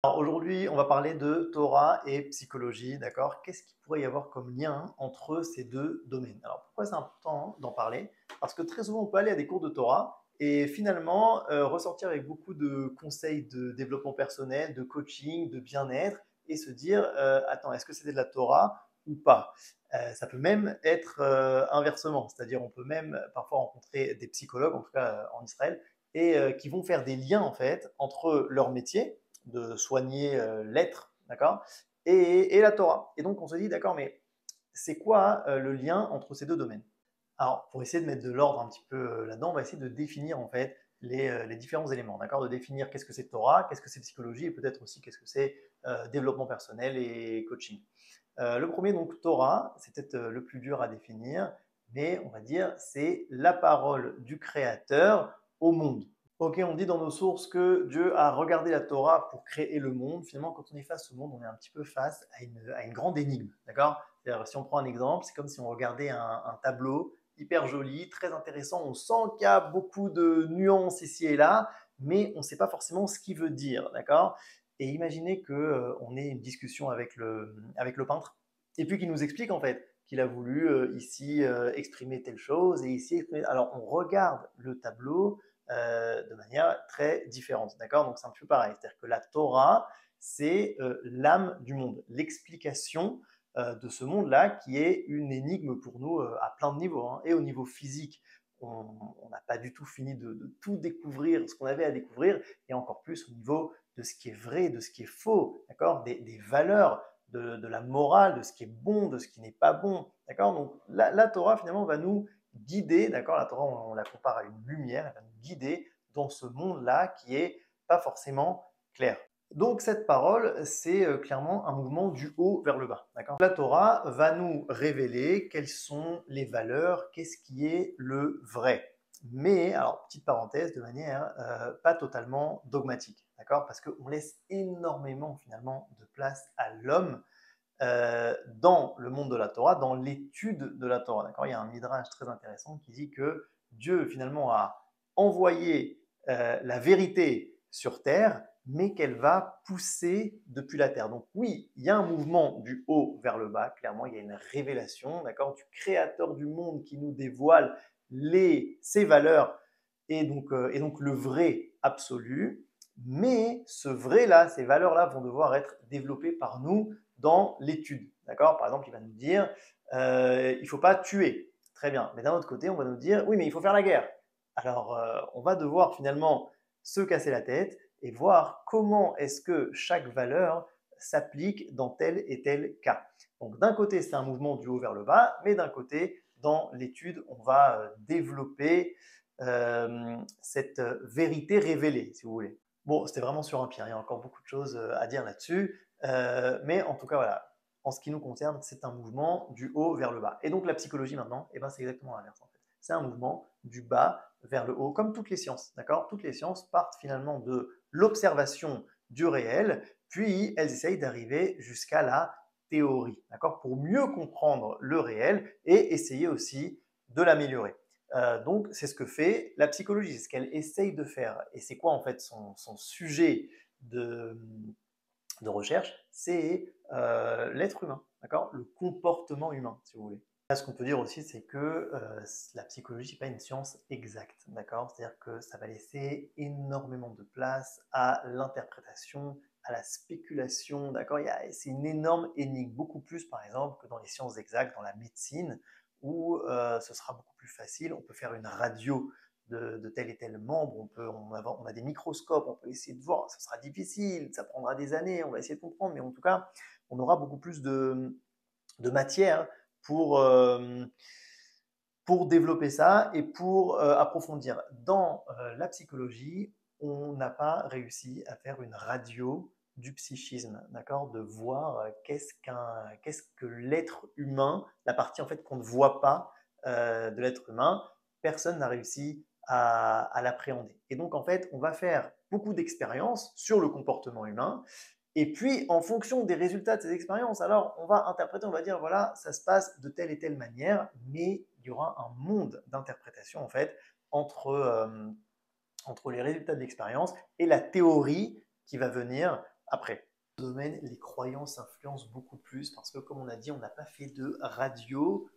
Alors aujourd'hui, on va parler de Torah et psychologie, d'accord? Qu'est-ce qu'il pourrait y avoir comme lien entre ces deux domaines? Alors pourquoi c'est important d'en parler? Parce que très souvent, on peut aller à des cours de Torah et finalement ressortir avec beaucoup de conseils de développement personnel, de coaching, de bien-être et se dire, attends, est-ce que c'était de la Torah ou pas? Ça peut même être inversement, c'est-à-dire on peut même parfois rencontrer des psychologues, en tout cas en Israël, et qui vont faire des liens en fait entre leur métier de soigner l'être, d'accord, et la Torah. Et donc on se dit, d'accord, mais c'est quoi le lien entre ces deux domaines? Alors, pour essayer de mettre de l'ordre un petit peu là-dedans, on va essayer de définir en fait les différents éléments, d'accord? De définir qu'est-ce que c'est Torah, qu'est-ce que c'est psychologie, et peut-être aussi qu'est-ce que c'est développement personnel et coaching. Le premier, donc Torah, c'est peut-être le plus dur à définir, mais on va dire c'est la parole du Créateur au monde. Ok, on dit dans nos sources que Dieu a regardé la Torah pour créer le monde. Finalement, quand on est face au monde, on est un petit peu face à une grande énigme. D'accord? C'est-à-dire, si on prend un exemple, c'est comme si on regardait un tableau hyper joli, très intéressant. On sent qu'il y a beaucoup de nuances ici et là, mais on ne sait pas forcément ce qu'il veut dire. D'accord? Et imaginez qu'on ait une discussion avec le peintre, et puis qu'il nous explique en fait qu'il a voulu ici exprimer telle chose et ici exprimer. Alors on regarde le tableau de manière très différente. D'accord? Donc c'est un peu pareil. C'est-à-dire que la Torah, c'est l'âme du monde, l'explication de ce monde-là qui est une énigme pour nous à plein de niveaux, hein. Et au niveau physique, on n'a pas du tout fini de tout découvrir, ce qu'on avait à découvrir, et encore plus au niveau de ce qui est vrai, de ce qui est faux, d'accord, des valeurs, de la morale, de ce qui est bon, de ce qui n'est pas bon, d'accord. Donc la Torah finalement va nous guider, d'accord. La Torah, on la compare à une lumière, elle va nous guider dans ce monde-là qui est pas forcément clair. Donc cette parole, c'est clairement un mouvement du haut vers le bas, d'accord. La Torah va nous révéler quelles sont les valeurs, qu'est-ce qui est le vrai. Mais, alors, petite parenthèse, de manière pas totalement dogmatique, d'accord? Parce qu'on laisse énormément, finalement, de place à l'homme dans le monde de la Torah, dans l'étude de la Torah, d'accord? Il y a un midrash très intéressant qui dit que Dieu, finalement, a envoyé la vérité sur terre, mais qu'elle va pousser depuis la terre. Donc oui, il y a un mouvement du haut vers le bas, clairement, il y a une révélation, d'accord, du créateur du monde qui nous dévoile ses valeurs et donc le vrai absolu. Mais ce vrai-là, ces valeurs-là vont devoir être développées par nous dans l'étude. D'accord? Par exemple, il va nous dire il ne faut pas tuer. Très bien. Mais d'un autre côté, on va nous dire oui, mais il faut faire la guerre. Alors, on va devoir finalement se casser la tête et voir comment est-ce que chaque valeur s'applique dans tel et tel cas. Donc, d'un côté, c'est un mouvement du haut vers le bas, mais d'un côté, dans l'étude, on va développer cette vérité révélée, si vous voulez. Bon, c'était vraiment sur un pied, il y a encore beaucoup de choses à dire là-dessus, mais en tout cas, voilà, en ce qui nous concerne, c'est un mouvement du haut vers le bas. Et donc la psychologie maintenant, eh ben, c'est exactement l'inverse en fait. C'est un mouvement du bas vers le haut, comme toutes les sciences, d'accord? Toutes les sciences partent finalement de l'observation du réel, puis elles essayent d'arriver jusqu'à la théorie, d'accord? Pour mieux comprendre le réel et essayer aussi de l'améliorer. Donc, c'est ce que fait la psychologie, c'est ce qu'elle essaye de faire. Et c'est quoi en fait son sujet de, de recherche? C'est l'être humain, d'accord? Le comportement humain, si vous voulez. Là, ce qu'on peut dire aussi, c'est que la psychologie n'est pas une science exacte, d'accord? C'est-à-dire que ça va laisser énormément de place à l'interprétation, à la spéculation, d'accord? C'est une énorme énigme, beaucoup plus par exemple que dans les sciences exactes, dans la médecine, où ce sera beaucoup plus facile. On peut faire une radio de tel et tel membre, on a des microscopes, on peut essayer de voir, ça sera difficile, ça prendra des années, on va essayer de comprendre, mais en tout cas, on aura beaucoup plus de matière pour, euh, pour développer ça et pour approfondir. Dans la psychologie, on n'a pas réussi à faire une radio du psychisme, d'accord, de voir qu'est-ce que l'être humain, la partie en fait qu'on ne voit pas de l'être humain, personne n'a réussi à l'appréhender. Et donc en fait, on va faire beaucoup d'expériences sur le comportement humain. Et puis, en fonction des résultats de ces expériences, alors on va interpréter, on va dire, voilà, ça se passe de telle et telle manière, mais il y aura un monde d'interprétation, en fait, entre les résultats de l'expérience et la théorie qui va venir après. Dans ce domaine, les croyances influencent beaucoup plus parce que, comme on a dit, on n'a pas fait de radio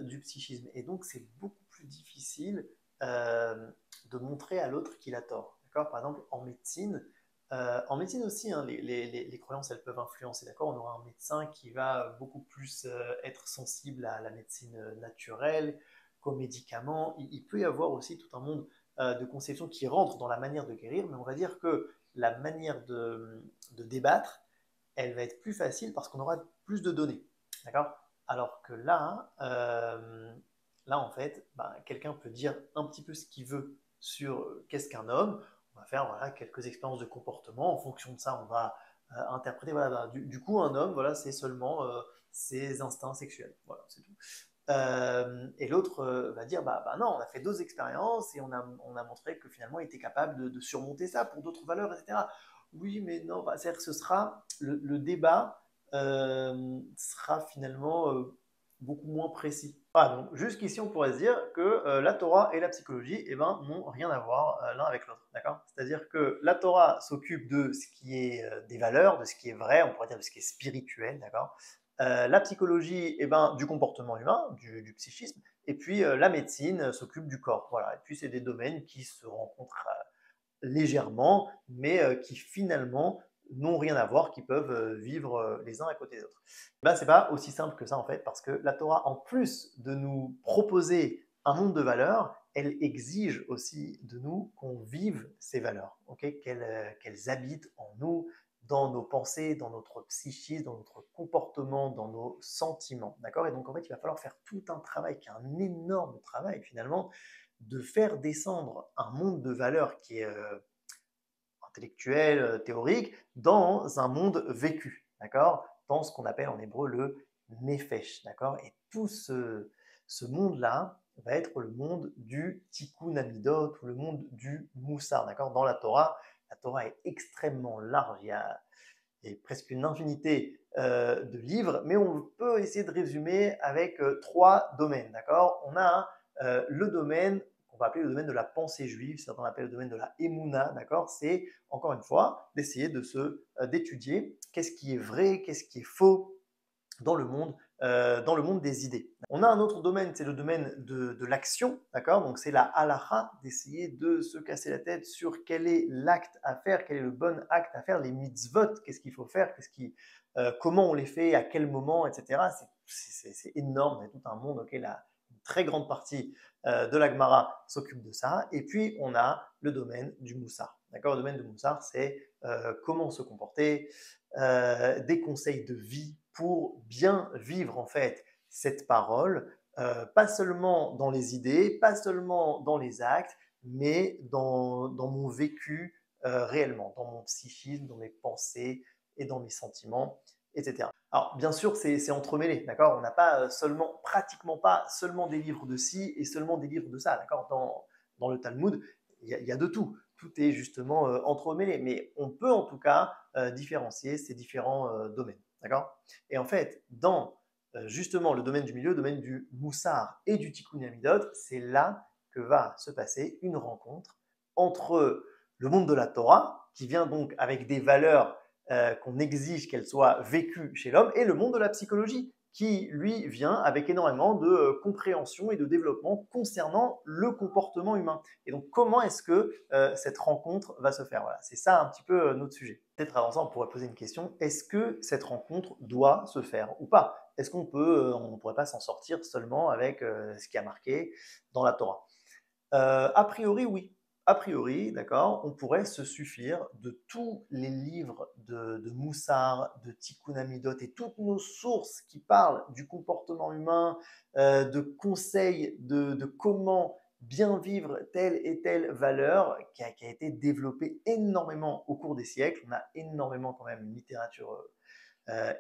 du psychisme. Et donc, c'est beaucoup plus difficile de montrer à l'autre qu'il a tort. D'accord. Par exemple, en médecine aussi, hein, les croyances, elles peuvent influencer. D'accord. On aura un médecin qui va beaucoup plus être sensible à la médecine naturelle qu'aux médicaments. Il peut y avoir aussi tout un monde de conception qui rentre dans la manière de guérir, mais on va dire que la manière de débattre, elle va être plus facile parce qu'on aura plus de données. D'accord. Alors que là en fait, bah, quelqu'un peut dire un petit peu ce qu'il veut sur qu'est-ce qu'un homme. On va faire voilà, quelques expériences de comportement. En fonction de ça, on va interpréter. Voilà, bah, du coup, un homme, voilà, c'est seulement ses instincts sexuels. Voilà, c'est tout. Et l'autre va dire bah non, on a fait deux expériences et on a montré que finalement il était capable de surmonter ça pour d'autres valeurs, etc. Oui, mais non, bah, c'est-à-dire que ce sera le débat sera finalement beaucoup moins précis. Ah, donc jusqu'ici, on pourrait se dire que la Torah et la psychologie eh ben, n'ont rien à voir l'un avec l'autre. D'accord. C'est-à-dire que la Torah s'occupe de ce qui est des valeurs, de ce qui est vrai, on pourrait dire de ce qui est spirituel, d'accord. La psychologie, eh ben, du comportement humain, du psychisme, et puis la médecine s'occupe du corps. Voilà. Et puis c'est des domaines qui se rencontrent légèrement, mais qui finalement n'ont rien à voir, qui peuvent vivre les uns à côté des autres. Ben, c'est pas aussi simple que ça en fait, parce que la Torah, en plus de nous proposer un monde de valeurs, elle exige aussi de nous qu'on vive ces valeurs, okay, qu'elles habitent en nous, dans nos pensées, dans notre psychisme, dans notre comportement, dans nos sentiments. D'accord. Et donc en fait, il va falloir faire tout un travail, qui est un énorme travail finalement, de faire descendre un monde de valeurs qui est intellectuel, théorique, dans un monde vécu, d'accord, dans ce qu'on appelle en hébreu le nefesh, d'accord. Et tout ce monde-là va être le monde du tikkun amidot ou le monde du moussar, d'accord. Dans la Torah est extrêmement large, il y a presque une infinité de livres, mais on peut essayer de résumer avec trois domaines, d'accord. On a le domaine qu'on va appeler le domaine de la pensée juive, certains l'appellent le domaine de la Emouna, d'accord. C'est encore une fois d'essayer d'étudier qu'est-ce qui est vrai, qu'est-ce qui est faux dans le monde des idées. On a un autre domaine, c'est le domaine de l'action, d'accord. Donc c'est la halacha, d'essayer de se casser la tête sur quel est l'acte à faire, quel est le bon acte à faire, les mitzvot, qu'est-ce qu'il faut faire, comment on les fait, à quel moment, etc. C'est énorme, il y a tout un monde, ok, là, une très grande partie de la Gemara s'occupe de ça. Et puis on a le domaine du moussar, d'accord. Le domaine du moussar, c'est comment se comporter, des conseils de vie pour bien vivre en fait cette parole, pas seulement dans les idées, pas seulement dans les actes, mais dans mon vécu réellement, dans mon psychisme, dans mes pensées et dans mes sentiments, etc. Alors bien sûr, c'est entremêlé, d'accord. On n'a pas seulement, pratiquement pas seulement des livres de ci et seulement des livres de ça, d'accord. Dans le Talmud, il y a de tout. Tout est justement entremêlé, mais on peut en tout cas différencier ces différents domaines, d'accord. Et en fait, dans justement le domaine du milieu, le domaine du moussar et du tikkun amidot, c'est là que va se passer une rencontre entre le monde de la Torah, qui vient donc avec des valeurs qu'on exige qu'elles soient vécues chez l'homme, et le monde de la psychologie, qui lui vient avec énormément de compréhension et de développement concernant le comportement humain. Et donc comment est-ce que cette rencontre va se faire? Voilà, c'est ça un petit peu notre sujet. Peut-être avant ça, on pourrait poser une question, est-ce que cette rencontre doit se faire ou pas? Est-ce qu'on on ne pourrait pas s'en sortir seulement avec ce qui a marqué dans la Torah? A priori, oui. A priori, d'accord, on pourrait se suffire de tous les livres de Moussard, de Tikkun Amidot et toutes nos sources qui parlent du comportement humain, de conseils de comment bien vivre telle et telle valeur qui a été développée énormément au cours des siècles. On a énormément quand même une littérature euh,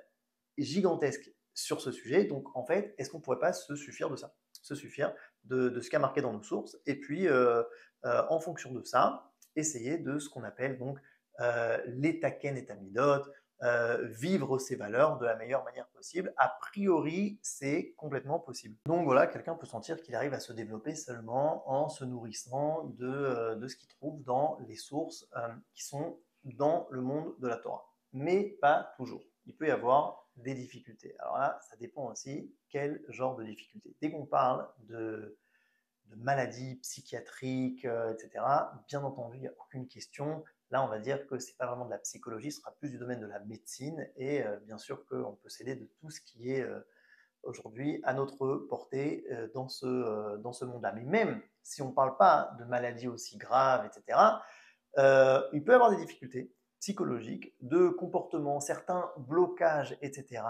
gigantesque sur ce sujet. Donc, en fait, est-ce qu'on ne pourrait pas se suffire de ça? Se suffire de ce qu'a marqué dans nos sources, et puis, en fonction de ça, essayer de ce qu'on appelle donc l'étaken et tamidot, vivre ses valeurs de la meilleure manière possible. A priori, c'est complètement possible. Donc voilà, quelqu'un peut sentir qu'il arrive à se développer seulement en se nourrissant de ce qu'il trouve dans les sources qui sont dans le monde de la Torah, mais pas toujours. Il peut y avoir des difficultés. Alors là, ça dépend aussi quel genre de difficultés. Dès qu'on parle de maladies psychiatriques, etc., bien entendu, il n'y a aucune question. Là, on va dire que ce n'est pas vraiment de la psychologie, ce sera plus du domaine de la médecine. Et bien sûr qu'on peut s'aider de tout ce qui est aujourd'hui à notre portée dans ce monde-là. Mais même si on ne parle pas de maladies aussi graves, etc., il peut y avoir des difficultés psychologiques, de comportement, certains blocages, etc.,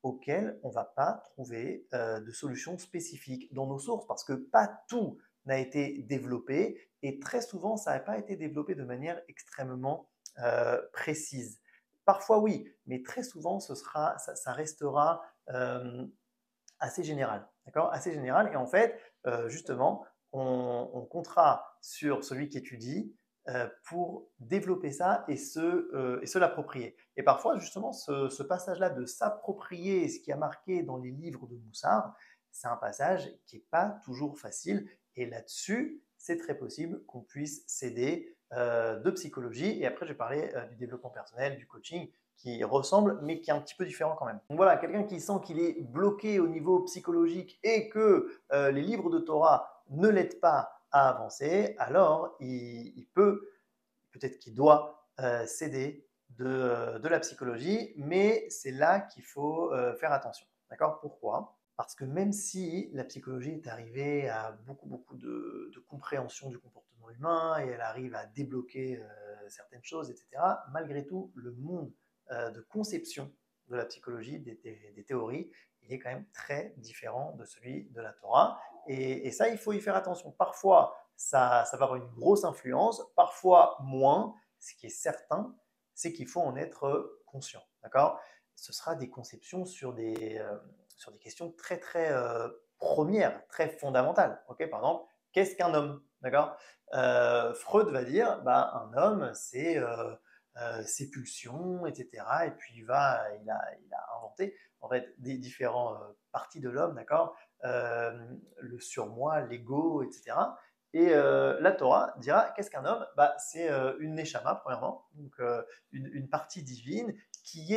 auxquels on ne va pas trouver de solutions spécifiques dans nos sources, parce que pas tout n'a été développé, et très souvent, ça n'a pas été développé de manière extrêmement précise. Parfois oui, mais très souvent, ça restera assez général, d'accord? Assez général. Et en fait, justement, on comptera sur celui qui étudie pour développer ça et se l'approprier. Et parfois, justement, ce passage-là de s'approprier ce qui a marqué dans les livres de Moussard, c'est un passage qui n'est pas toujours facile. Et là-dessus, c'est très possible qu'on puisse s'aider de psychologie. Et après, je vais parler du développement personnel, du coaching, qui ressemble, mais qui est un petit peu différent quand même. Donc voilà, quelqu'un qui sent qu'il est bloqué au niveau psychologique et que les livres de Torah ne l'aident pas à avancer, alors il peut, peut-être qu'il doit s'aider de la psychologie, mais c'est là qu'il faut faire attention. D'accord? Pourquoi? Parce que même si la psychologie est arrivée à beaucoup de compréhension du comportement humain et elle arrive à débloquer certaines choses, etc., malgré tout, le monde de conception de la psychologie, des théories, il est quand même très différent de celui de la Torah. Et ça, il faut y faire attention. Parfois, ça va avoir une grosse influence, parfois moins. Ce qui est certain, c'est qu'il faut en être conscient. D'accord? Ce sera des conceptions sur des questions très premières, très fondamentales. Okay, par exemple, qu'est-ce qu'un homme? D'accord? Freud va dire, bah, un homme, c'est ses pulsions, etc. Et puis il a inventé en fait des différentes parties de l'homme, d'accord, le surmoi, l'ego, etc. Et la Torah dira qu'est-ce qu'un homme? Bah, c'est une neshama, premièrement, donc une partie divine qui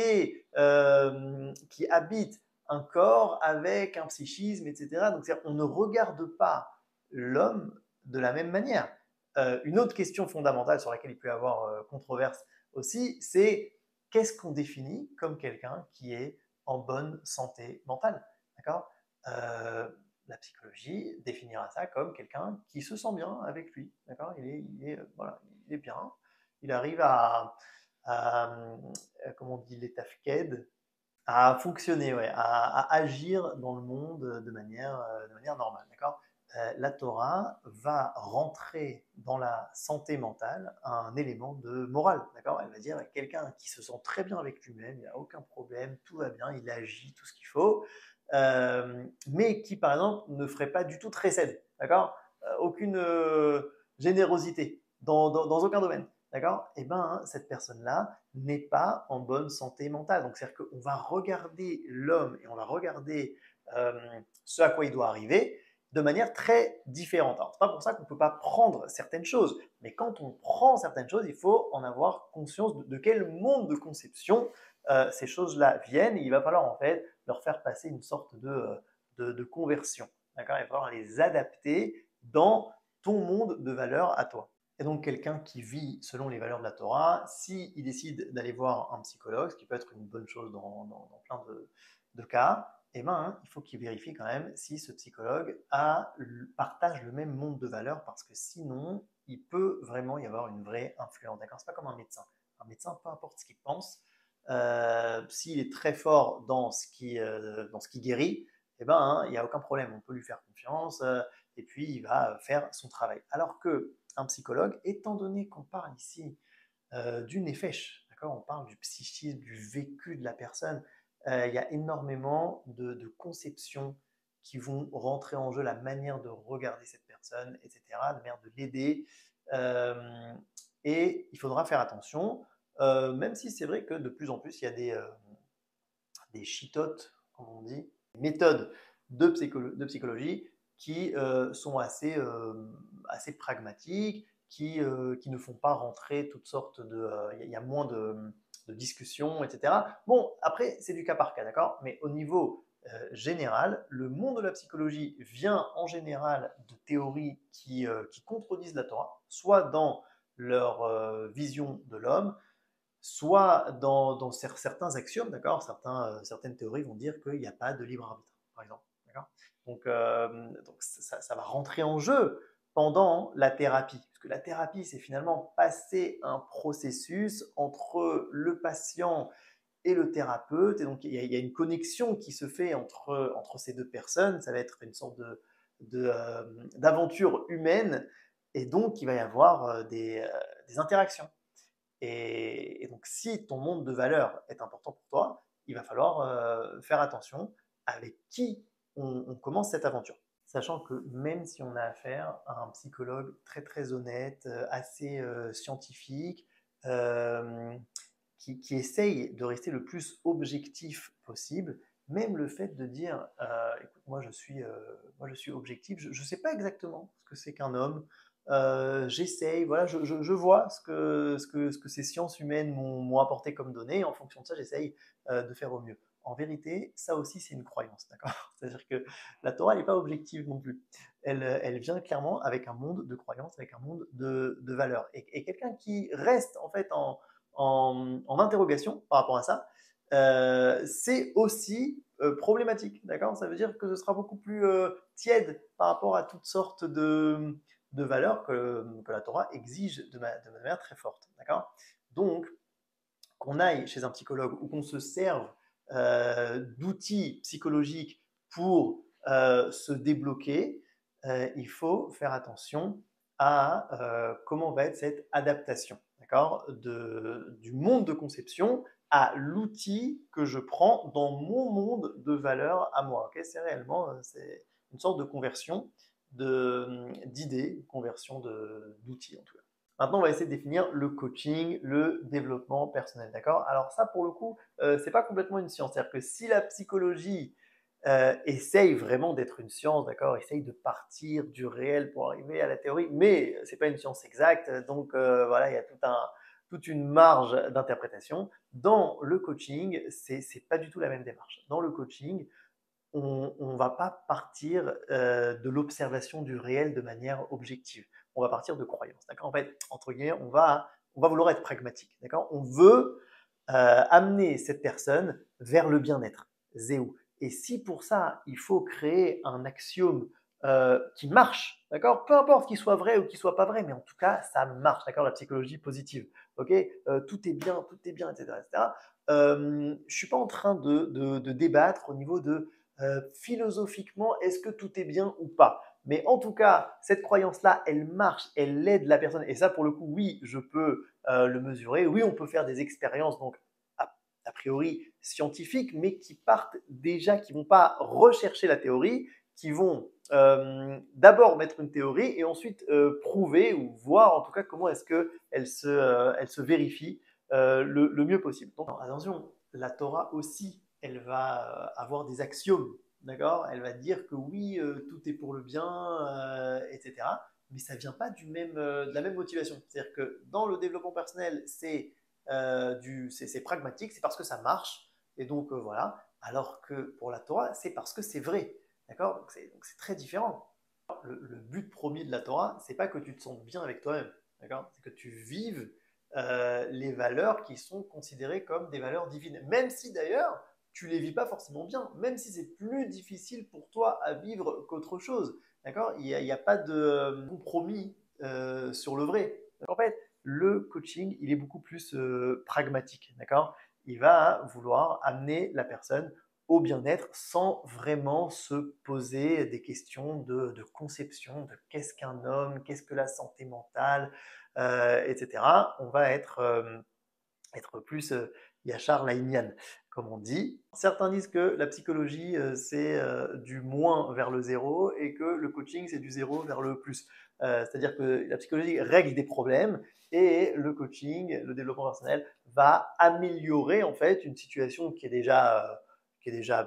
habite un corps avec un psychisme, etc. Donc on ne regarde pas l'homme de la même manière. Une autre question fondamentale sur laquelle il peut y avoir controverse aussi, c'est qu'est-ce qu'on définit comme quelqu'un qui est en bonne santé mentale? D'accord? La psychologie définira ça comme quelqu'un qui se sent bien avec lui. D'accord? Voilà, il est bien. Il arrive comment on dit, l'étafked, à fonctionner, ouais, à agir dans le monde de manière normale. D'accord? La Torah va rentrer dans la santé mentale un élément de morale. D'accord? Elle va dire quelqu'un qui se sent très bien avec lui-même, il n'y a aucun problème, tout va bien, il agit, tout ce qu'il faut, mais qui, par exemple, ne ferait pas du tout de chesed. D'accord? Aucune générosité dans aucun domaine. D'accord? Eh bien, cette personne-là n'est pas en bonne santé mentale. Donc, c'est-à-dire qu'on va regarder l'homme et on va regarder ce à quoi il doit arriver de manière très différente. Alors, c'est pas pour ça qu'on ne peut pas prendre certaines choses, mais quand on prend certaines choses, il faut en avoir conscience de quel monde de conception ces choses-là viennent. Et il va falloir en fait leur faire passer une sorte de conversion. D'accord? Il va falloir les adapter dans ton monde de valeurs à toi. Et donc, quelqu'un qui vit selon les valeurs de la Torah, s'il décide d'aller voir un psychologue, ce qui peut être une bonne chose dans plein de cas, eh ben, hein, il faut qu'il vérifie quand même si ce psychologue partage le même monde de valeurs, parce que sinon, il peut vraiment y avoir une vraie influence. D'accord? C'est pas comme un médecin. Un médecin, peu importe ce qu'il pense, s'il est très fort dans ce qui guérit, eh ben, hein, il n'y a aucun problème. On peut lui faire confiance et puis il va faire son travail. Alors que un psychologue, étant donné qu'on parle ici du nefesh, d'accord, on parle du psychisme, du vécu de la personne, il y a énormément de conceptions qui vont rentrer en jeu, la manière de regarder cette personne, etc., la manière de l'aider. Euh, et il faudra faire attention, même si c'est vrai que de plus en plus, il y a des chitotes, comme on dit, des méthodes de psychologie qui sont assez pragmatiques, qui ne font pas rentrer toutes sortes de… Il y a moins de discussions, etc. Bon, après, c'est du cas par cas, d'accord? Mais au niveau général, le monde de la psychologie vient en général de théories qui contredisent la Torah, soit dans leur vision de l'homme, soit dans certains axiomes, d'accord? Certaines théories vont dire qu'il n'y a pas de libre arbitre, par exemple. D'accord? Donc ça va rentrer en jeu pendant la thérapie. Parce que la thérapie, c'est finalement passer un processus entre le patient et le thérapeute. Et donc, il y a une connexion qui se fait entre ces deux personnes. Ça va être une sorte d'aventure humaine. Et donc, il va y avoir des interactions. Et donc, si ton monde de valeurs est important pour toi, il va falloir faire attention avec qui on commence cette aventure. Sachant que même si on a affaire à un psychologue très très honnête, assez scientifique, euh, qui essaye de rester le plus objectif possible, même le fait de dire écoute, moi je suis objectif, je ne sais pas exactement ce que c'est qu'un homme, j'essaye, voilà, je vois ce que ces sciences humaines m'ont apporté comme données, et en fonction de ça, j'essaye de faire au mieux. En vérité, ça aussi, c'est une croyance, d'accord? C'est-à-dire que la Torah n'est pas objective non plus. Elle vient clairement avec un monde de croyances, avec un monde de valeurs. Et quelqu'un qui reste en fait en interrogation par rapport à ça, c'est aussi problématique, d'accord? Ça veut dire que ce sera beaucoup plus tiède par rapport à toutes sortes de valeurs que la Torah exige de manière très forte, d'accord? Donc, qu'on aille chez un psychologue ou qu'on se serve d'outils psychologiques pour se débloquer, il faut faire attention à comment va être cette adaptation, d'accord, du monde de conception à l'outil que je prends dans mon monde de valeurs à moi. Okay, c'est réellement c'est une sorte de conversion d'idées, conversion d'outils en tout cas. Maintenant, on va essayer de définir le coaching, le développement personnel, d'accord? Alors ça, pour le coup, c'est pas complètement une science. C'est-à-dire que si la psychologie essaye vraiment d'être une science, d'accord, essaye de partir du réel pour arriver à la théorie, mais c'est pas une science exacte, donc voilà, il y a toute une marge d'interprétation. Dans le coaching, c'est pas du tout la même démarche. Dans le coaching, on ne va pas partir de l'observation du réel de manière objective. On va partir de croyances. D'accord? En fait, entre guillemets, on va vouloir être pragmatique. D'accord? On veut amener cette personne vers le bien-être. Zéou. Et si pour ça, il faut créer un axiome qui marche, d'accord? Peu importe qu'il soit vrai ou qu'il soit pas vrai, mais en tout cas, ça marche, d'accord? La psychologie positive, ok? Tout est bien, etc., etc. Je suis pas en train de débattre au niveau de philosophiquement, est-ce que tout est bien ou pas? Mais en tout cas, cette croyance-là, elle marche, elle aide la personne. Et ça, pour le coup, oui, je peux le mesurer. Oui, on peut faire des expériences, donc a priori scientifiques, mais qui partent déjà, qui ne vont pas rechercher la théorie, qui vont d'abord mettre une théorie et ensuite prouver ou voir en tout cas comment est-ce qu'elle elle se vérifie le mieux possible. Donc attention, la Torah aussi, elle va avoir des axiomes, d'accord? Elle va dire que oui, tout est pour le bien, etc. Mais ça ne vient pas de la même motivation. C'est-à-dire que dans le développement personnel, c'est pragmatique, c'est parce que ça marche, et donc voilà. Alors que pour la Torah, c'est parce que c'est vrai, d'accord? Donc c'est très différent. Le but premier de la Torah, c'est pas que tu te sentes bien avec toi-même, d'accord? C'est que tu vives les valeurs qui sont considérées comme des valeurs divines. Même si d'ailleurs, tu ne les vis pas forcément bien, même si c'est plus difficile pour toi à vivre qu'autre chose. D'accord? Il n'y a pas de compromis sur le vrai. En fait, le coaching, il est beaucoup plus pragmatique. D'accord? Il va vouloir amener la personne au bien-être sans vraiment se poser des questions de conception, de qu'est-ce qu'un homme, qu'est-ce que la santé mentale, etc. On va être plus Yachar Laïmian, comme on dit. Certains disent que la psychologie, c'est du moins vers le zéro et que le coaching, c'est du zéro vers le plus. C'est-à-dire que la psychologie règle des problèmes et le coaching, le développement personnel, va améliorer en fait une situation qui est déjà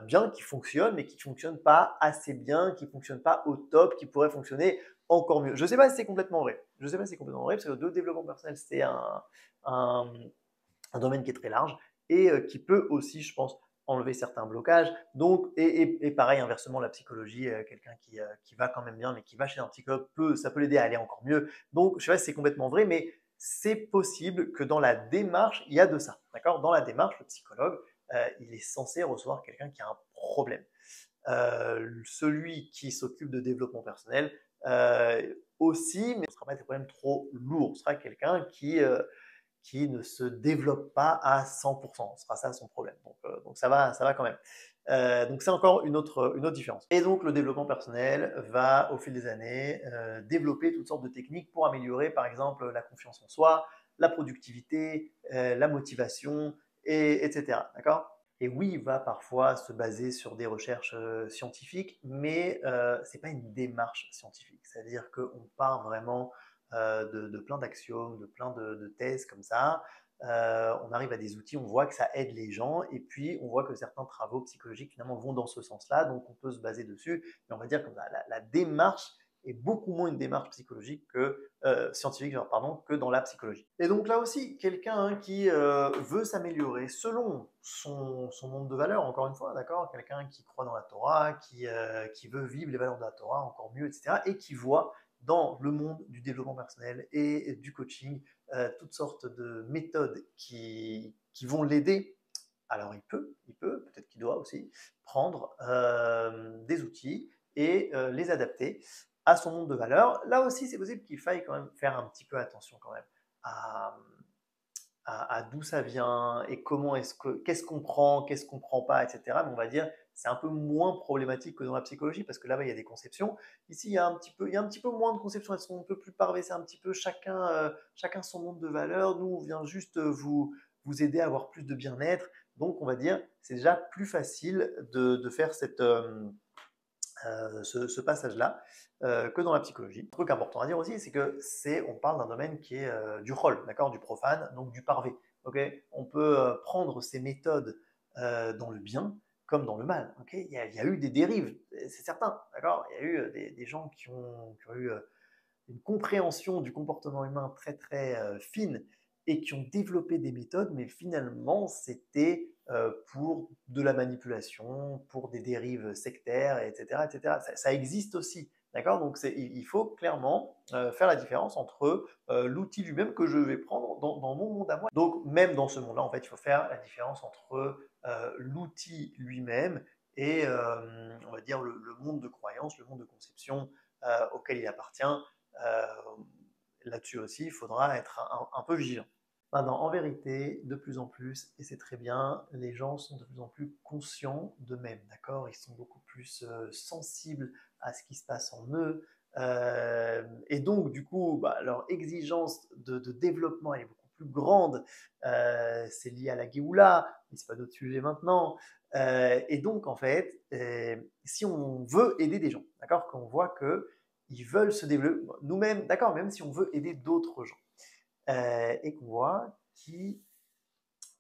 bien, qui fonctionne, mais qui ne fonctionne pas assez bien, qui ne fonctionne pas au top, qui pourrait fonctionner encore mieux. Je ne sais pas si c'est complètement vrai. Je ne sais pas si c'est complètement vrai, parce que le développement personnel, c'est un, un domaine qui est très large et qui peut aussi, je pense, enlever certains blocages. Donc, et pareil, inversement, la psychologie, quelqu'un qui va quand même bien, mais qui va chez un psychologue, ça peut l'aider à aller encore mieux. Donc, je sais pas si c'est complètement vrai, mais c'est possible que dans la démarche, il y a de ça. D'accord? Dans la démarche, le psychologue, il est censé recevoir quelqu'un qui a un problème. Celui qui s'occupe de développement personnel aussi, mais ce ne sera pas des problèmes trop lourds. Ce sera quelqu'un qui ne se développe pas à 100%. Ce sera ça son problème. Donc ça va quand même. Donc c'est encore une autre différence. Et donc le développement personnel va au fil des années développer toutes sortes de techniques pour améliorer par exemple la confiance en soi, la productivité, la motivation, etc. D'accord? Et oui, il va parfois se baser sur des recherches scientifiques, mais ce n'est pas une démarche scientifique. C'est-à-dire qu'on part vraiment de plein d'axiomes, de plein de thèses comme ça. On arrive à des outils, on voit que ça aide les gens, et puis on voit que certains travaux psychologiques finalement vont dans ce sens-là, donc on peut se baser dessus. Mais on va dire que la démarche est beaucoup moins une démarche psychologique que scientifique, pardon, que dans la psychologie. Et donc là aussi, quelqu'un qui veut s'améliorer selon son monde de valeurs, encore une fois, d'accord, quelqu'un qui croit dans la Torah, qui veut vivre les valeurs de la Torah encore mieux, etc., et qui voit dans le monde du développement personnel et du coaching toutes sortes de méthodes qui vont l'aider. Alors peut-être qu'il doit aussi prendre des outils et les adapter à son monde de valeurs. Là aussi, c'est possible qu'il faille quand même faire un petit peu attention quand même à, à d'où ça vient et qu'est-ce qu'on prend, qu'est-ce qu'on prend pas, etc. Mais on va dire c'est un peu moins problématique que dans la psychologie parce que là-bas il y a des conceptions. Ici il y a un petit peu moins de conceptions, elles sont un peu plus parvées, c'est un petit peu chacun son monde de valeurs. Nous on vient juste vous aider à avoir plus de bien-être. Donc on va dire c'est déjà plus facile de faire ce passage-là que dans la psychologie. Un truc important à dire aussi, c'est que on parle d'un domaine qui est du rôle, d'accord, du profane, donc du parvé. Okay, on peut prendre ces méthodes dans le bien comme dans le mal. Okay, il y a eu des dérives, c'est certain, d'accord. Il y a eu des gens qui ont eu une compréhension du comportement humain très très fine et qui ont développé des méthodes, mais finalement c'était pour de la manipulation, pour des dérives sectaires, etc. etc. Ça existe aussi. D'accord. Donc il faut clairement faire la différence entre l'outil lui-même que je vais prendre dans mon monde à moi. Donc même dans ce monde-là, en fait, il faut faire la différence entre l'outil lui-même et on va dire le monde de croyance, le monde de conception auquel il appartient. Euh, Là-dessus aussi, il faudra être un peu vigilant. Maintenant, en vérité, de plus en plus, et c'est très bien, les gens sont de plus en plus conscients d'eux-mêmes, d'accord. Ils sont beaucoup plus sensibles à ce qui se passe en eux. Et donc, du coup, bah, leur exigence de développement est beaucoup plus grande. C'est lié à la Géoula, mais c'est pas d'autre sujet maintenant. Et donc, en fait, si on veut aider des gens, d'accord, qu'on voit que ils veulent se développer, nous-mêmes, d'accord, même si on veut aider d'autres gens, et qu'on voit qui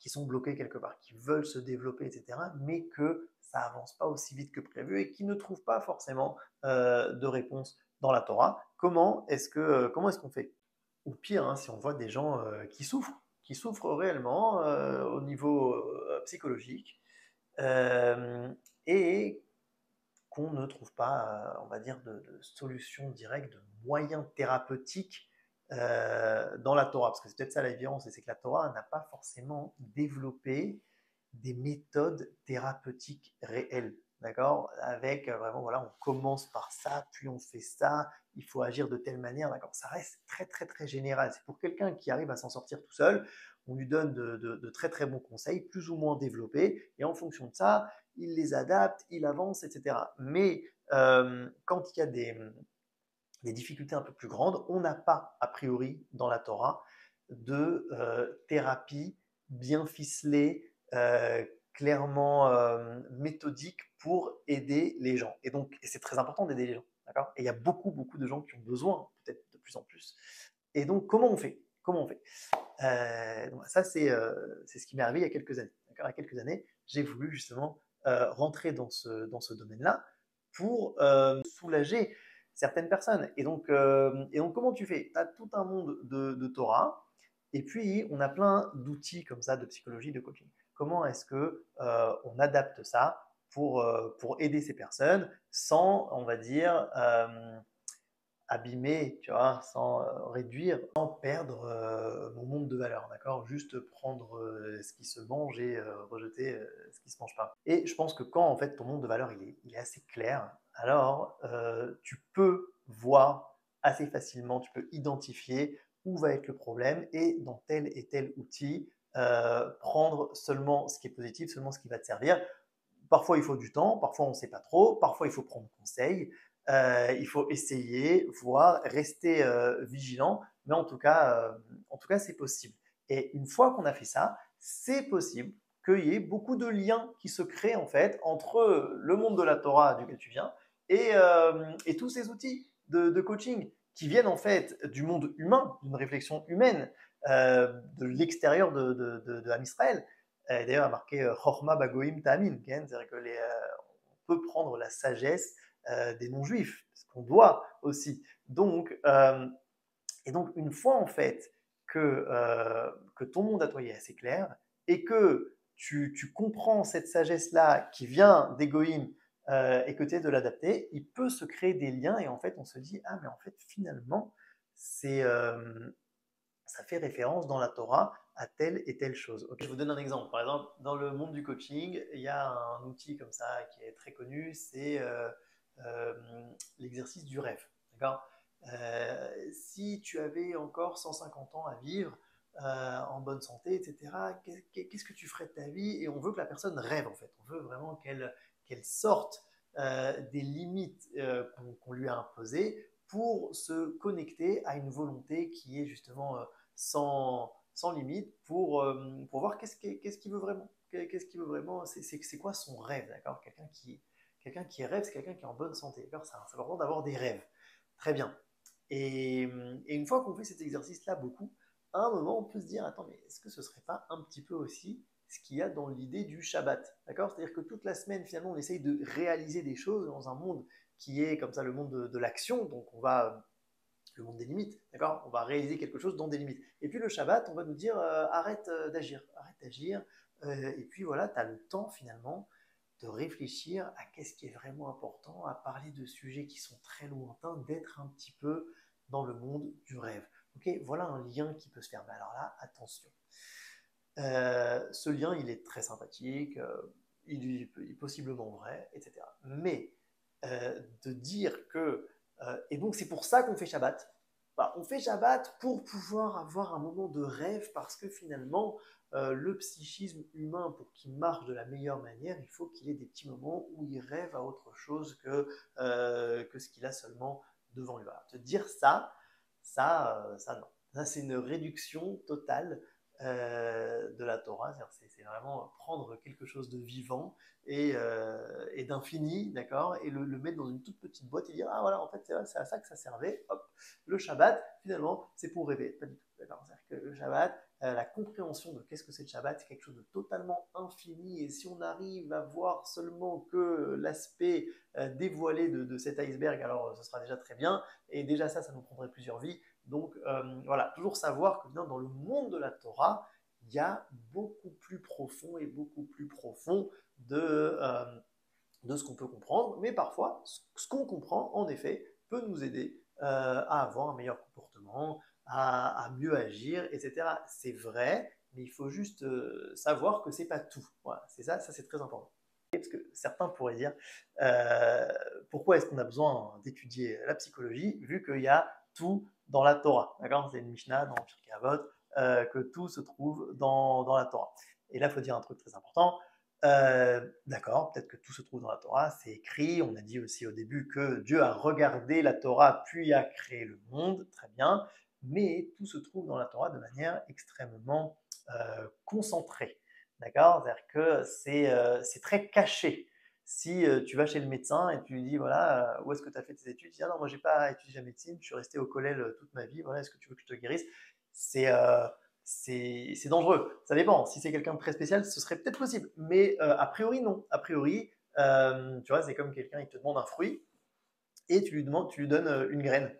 sont bloqués quelque part, qui veulent se développer, etc., mais que ça avance pas aussi vite que prévu et qui ne trouvent pas forcément de réponse dans la Torah. Comment est-ce qu'on fait? Ou pire, hein, si on voit des gens qui souffrent réellement au niveau psychologique, et qu'on ne trouve pas, on va dire, de solution directe, de moyens thérapeutiques dans la Torah. Parce que c'est peut-être ça la différence, c'est que la Torah n'a pas forcément développé des méthodes thérapeutiques réelles. D'accord. Avec vraiment, voilà, on commence par ça, puis on fait ça, il faut agir de telle manière. D'accord. Ça reste très, très, très général. C'est pour quelqu'un qui arrive à s'en sortir tout seul, on lui donne de très, très bons conseils, plus ou moins développés, et en fonction de ça, il les adapte, il avance, etc. Mais quand il y a des difficultés un peu plus grandes, on n'a pas, a priori, dans la Torah, de thérapie bien ficelée, clairement méthodique pour aider les gens. Et donc, c'est très important d'aider les gens. D'accord. Et il y a beaucoup, beaucoup de gens qui ont besoin, peut-être de plus en plus. Et donc, comment on fait? Comment on fait? Donc ça, c'est ce qui m'est arrivé il y a quelques années. Il y a quelques années, j'ai voulu justement rentrer dans ce domaine-là pour soulager certaines personnes. Et donc comment tu fais? Tu as tout un monde de Torah, et puis on a plein d'outils comme ça de psychologie, de coaching. Comment est-ce que on adapte ça pour aider ces personnes sans, on va dire, abîmer, tu vois, sans réduire, sans perdre mon monde de valeur, d'accord? Juste prendre ce qui se mange et rejeter ce qui se mange pas. Et je pense que quand en fait ton monde de valeur il est assez clair, alors tu peux voir assez facilement, tu peux identifier où va être le problème et dans tel et tel outil prendre seulement ce qui est positif, seulement ce qui va te servir. Parfois, il faut du temps, parfois, on ne sait pas trop, parfois, il faut prendre conseil, il faut essayer, voir, rester vigilant, mais en tout cas, c'est possible. Et une fois qu'on a fait ça, c'est possible qu'il y ait beaucoup de liens qui se créent en fait entre le monde de la Torah duquel tu viens et tous ces outils de coaching qui viennent en fait du monde humain, d'une réflexion humaine, de l'extérieur de Am Israël. D'ailleurs, il a marqué Chorma Bagoim Ta'amin, c'est-à-dire que on peut prendre la sagesse des non-juifs, ce qu'on doit aussi. Et donc, une fois en fait que ton monde à toi est assez clair et que tu comprends cette sagesse-là qui vient d'Egoïm et que tu es de l'adapter, il peut se créer des liens et en fait on se dit ah mais en fait finalement c'est ça fait référence dans la Torah à telle et telle chose. Okay, je vous donne un exemple. Par exemple, dans le monde du coaching, il y a un outil comme ça qui est très connu, c'est euh, l'exercice du rêve. D'accord. Si tu avais encore 150 ans à vivre en bonne santé, etc., qu'est-ce que tu ferais de ta vie? Et on veut que la personne rêve en fait. On veut vraiment qu'elle sorte des limites qu'on lui a imposées pour se connecter à une volonté qui est justement sans limite pour voir qu'est-ce qu'il veut vraiment. Qu'est-ce qu'il veut vraiment, c'est quoi son rêve, d'accord? Quelqu'un qui rêve, c'est quelqu'un qui est en bonne santé, d'accord? C'est important d'avoir des rêves. Très bien. Et une fois qu'on fait cet exercice-là beaucoup, à un moment, on peut se dire, attends, mais est-ce que ce ne serait pas un petit peu aussi ce qu'il y a dans l'idée du Shabbat, d'accord? C'est-à-dire que toute la semaine, finalement, on essaye de réaliser des choses dans un monde qui est comme ça le monde de l'action, donc on va le monde des limites, d'accord? On va réaliser quelque chose dans des limites. Et puis le Shabbat, on va nous dire arrête d'agir. Et puis voilà, tu as le temps finalement de réfléchir à qu'est-ce qui est vraiment important, à parler de sujets qui sont très lointains, d'être un petit peu dans le monde du rêve. Ok, voilà un lien qui peut se faire. Mais alors là, attention. Ce lien, il est très sympathique, il est possiblement vrai, etc. Mais de dire que et donc c'est pour ça qu'on fait Shabbat. Bah, on fait Shabbat pour pouvoir avoir un moment de rêve parce que finalement, le psychisme humain, pour qu'il marche de la meilleure manière, il faut qu'il ait des petits moments où il rêve à autre chose que ce qu'il a seulement devant lui. Voilà. Te dire ça non. Ça, c'est une réduction totale de la Torah. C'est vraiment prendre quelque chose de vivant et d'infini, d'accord, et le mettre dans une toute petite boîte et dire ah voilà, en fait c'est à ça que ça servait. Hop, le Shabbat finalement c'est pour rêver, pas du tout, d'accord. C'est-à-dire que le Shabbat, la compréhension de qu'est-ce que c'est le Shabbat, c'est quelque chose de totalement infini. Et si on arrive à voir seulement que l'aspect dévoilé de cet iceberg, alors ce sera déjà très bien. Et déjà ça nous prendrait plusieurs vies. Donc voilà, toujours savoir que dans le monde de la Torah, il y a beaucoup plus profond et beaucoup plus profond de ce qu'on peut comprendre, mais parfois, ce qu'on comprend, en effet, peut nous aider à avoir un meilleur comportement, à mieux agir, etc. C'est vrai, mais il faut juste savoir que c'est pas tout. Voilà, c'est ça c'est très important. Parce que certains pourraient dire euh, pourquoi est-ce qu'on a besoin d'étudier la psychologie vu qu'il y a tout dans la Torah. D'accord. C'est une Mishnah dans Pirkei Avot que tout se trouve dans la Torah. Et là, il faut dire un truc très important. D'accord, peut-être que tout se trouve dans la Torah, c'est écrit. On a dit aussi au début que Dieu a regardé la Torah puis a créé le monde, très bien. Mais tout se trouve dans la Torah de manière extrêmement concentrée. D'accord. C'est-à-dire que c'est très caché. Si tu vas chez le médecin et tu lui dis voilà, où est-ce que tu as fait tes études, il dit ah non, moi j'ai pas étudié la médecine, je suis resté au collège toute ma vie, voilà, est-ce que tu veux que je te guérisse? C'est c'est dangereux. Ça dépend. Si c'est quelqu'un de très spécial, ce serait peut-être possible. Mais a priori, non. A priori, tu vois, c'est comme quelqu'un, il te demande un fruit. et tu lui donnes une graine.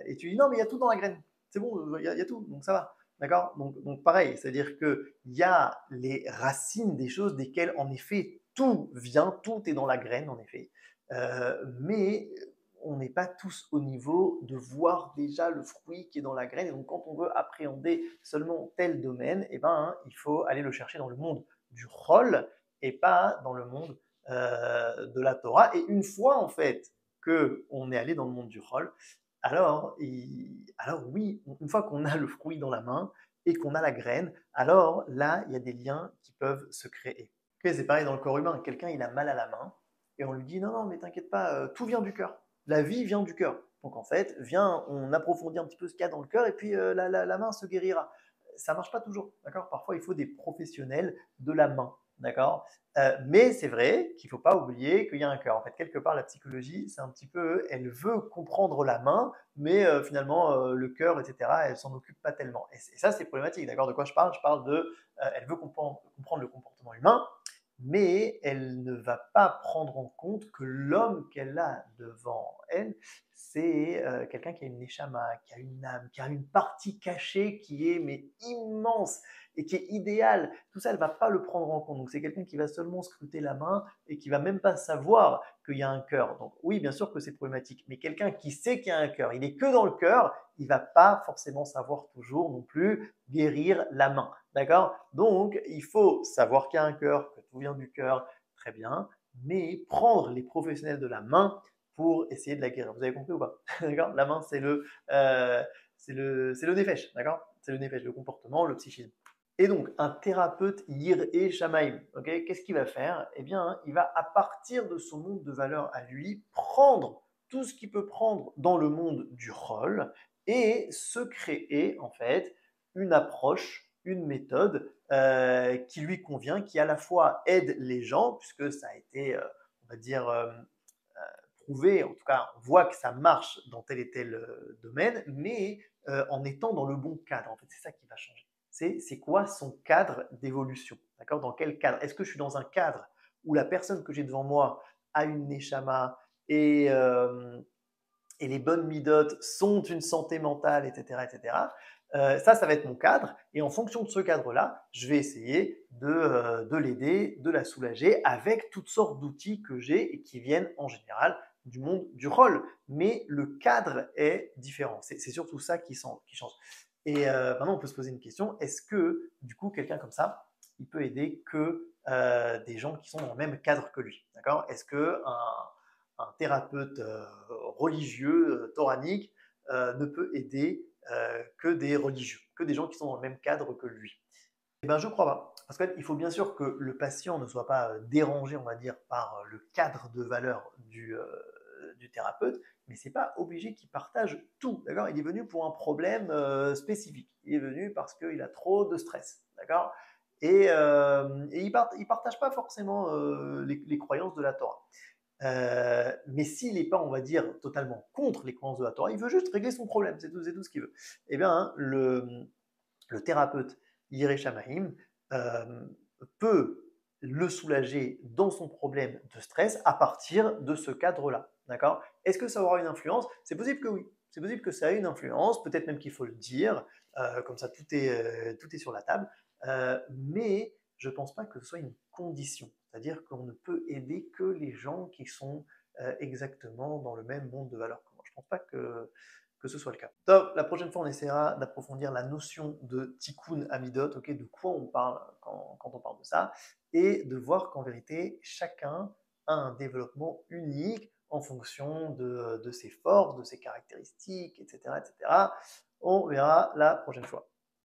Et tu dis non, mais il y a tout dans la graine. C'est bon, il y a tout, donc ça va. D'accord, donc pareil, c'est-à-dire qu'il y a les racines des choses desquelles, en effet, tout vient, tout est dans la graine, en effet. Mais on n'est pas tous au niveau de voir déjà le fruit qui est dans la graine. Et donc, quand on veut appréhender seulement tel domaine, eh ben, hein, il faut aller le chercher dans le monde du rôle et pas dans le monde de la Torah. Et une fois, en fait, qu'on est allé dans le monde du rôle, alors oui, une fois qu'on a le fruit dans la main et qu'on a la graine, alors là, il y a des liens qui peuvent se créer. Okay, c'est pareil dans le corps humain. Quelqu'un, il a mal à la main et on lui dit non, non, mais t'inquiète pas, tout vient du cœur. La vie vient du cœur. Donc en fait, viens, on approfondit un petit peu ce qu'il y a dans le cœur et puis la main se guérira. Ça marche pas toujours, d'accord. Parfois, il faut des professionnels de la main, d'accord. Mais c'est vrai qu'il ne faut pas oublier qu'il y a un cœur. En fait, quelque part, la psychologie, c'est un petit peu, elle veut comprendre la main, mais finalement, le cœur, etc., elle s'en occupe pas tellement. Et ça, c'est problématique, d'accord. De quoi je parle? Je parle de, elle veut comprendre le comportement humain, mais elle ne va pas prendre en compte que l'homme qu'elle a devant elle, c'est quelqu'un qui a une neshama, qui a une âme, qui a une partie cachée qui est mais immense et qui est idéale. Tout ça, elle ne va pas le prendre en compte. Donc c'est quelqu'un qui va seulement scruter la main et qui va même pas savoir qu'il y a un cœur. Donc oui, bien sûr que c'est problématique, mais quelqu'un qui sait qu'il y a un cœur, il est que dans le cœur, il va pas forcément savoir toujours non plus guérir la main. D'accord? Donc, il faut savoir qu'il y a un cœur, que tout vient du cœur, très bien, mais prendre les professionnels de la main pour essayer de la guérir. Vous avez compris ou pas? D'accord? La main, c'est le nefesh, d'accord? C'est le nefesh, le comportement, le psychisme. Et donc, un thérapeute yir et shamaim, ok, qu'est-ce qu'il va faire? Eh bien, il va, à partir de son monde de valeurs à lui, prendre tout ce qu'il peut prendre dans le monde du rôle et se créer, en fait, une approche, une méthode qui lui convient, qui à la fois aide les gens, puisque ça a été, on va dire, prouvé, en tout cas, on voit que ça marche dans tel et tel domaine, mais en étant dans le bon cadre. En fait, c'est ça qui va changer. C'est quoi son cadre d'évolution? D'accord? Dans quel cadre? Est-ce que je suis dans un cadre où la personne que j'ai devant moi a une neshama et les bonnes midotes sont une santé mentale, etc., etc. Ça va être mon cadre. Et en fonction de ce cadre-là, je vais essayer de l'aider, de la soulager avec toutes sortes d'outils que j'ai et qui viennent en général du monde du rôle. Mais le cadre est différent. C'est surtout ça qui change. Et maintenant, on peut se poser une question. Est-ce que, du coup, quelqu'un comme ça, il peut aider que des gens qui sont dans le même cadre que lui? D'accord? Est-ce que un thérapeute religieux, toranique, ne peut aider que des religieux, que des gens qui sont dans le même cadre que lui? Eh ben, je ne crois pas. Parce qu'il faut bien sûr que le patient ne soit pas dérangé, on va dire, par le cadre de valeur du thérapeute, mais ce n'est pas obligé qu'il partage tout. D'accord? Il est venu pour un problème spécifique. Il est venu parce qu'il a trop de stress. D'accord? Et il ne partage pas forcément les croyances de la Torah. Mais s'il n'est pas, on va dire, totalement contre les croyances de la Torah, il veut juste régler son problème, c'est tout ce qu'il veut. Eh bien, hein, le thérapeute Yireh Shamaim euh, peut le soulager dans son problème de stress à partir de ce cadre-là. D'accord? Est-ce que ça aura une influence? C'est possible que oui. C'est possible que ça ait une influence, peut-être même qu'il faut le dire, comme ça tout est sur la table, mais je ne pense pas que ce soit une condition. C'est-à-dire qu'on ne peut aider que les gens qui sont exactement dans le même monde de valeurs que moi. Je ne pense pas que ce soit le cas. Top, la prochaine fois, on essaiera d'approfondir la notion de tikkun amidot, ok, de quoi on parle quand on parle de ça, et de voir qu'en vérité, chacun a un développement unique en fonction de ses forces, de ses caractéristiques, etc., etc. On verra la prochaine fois.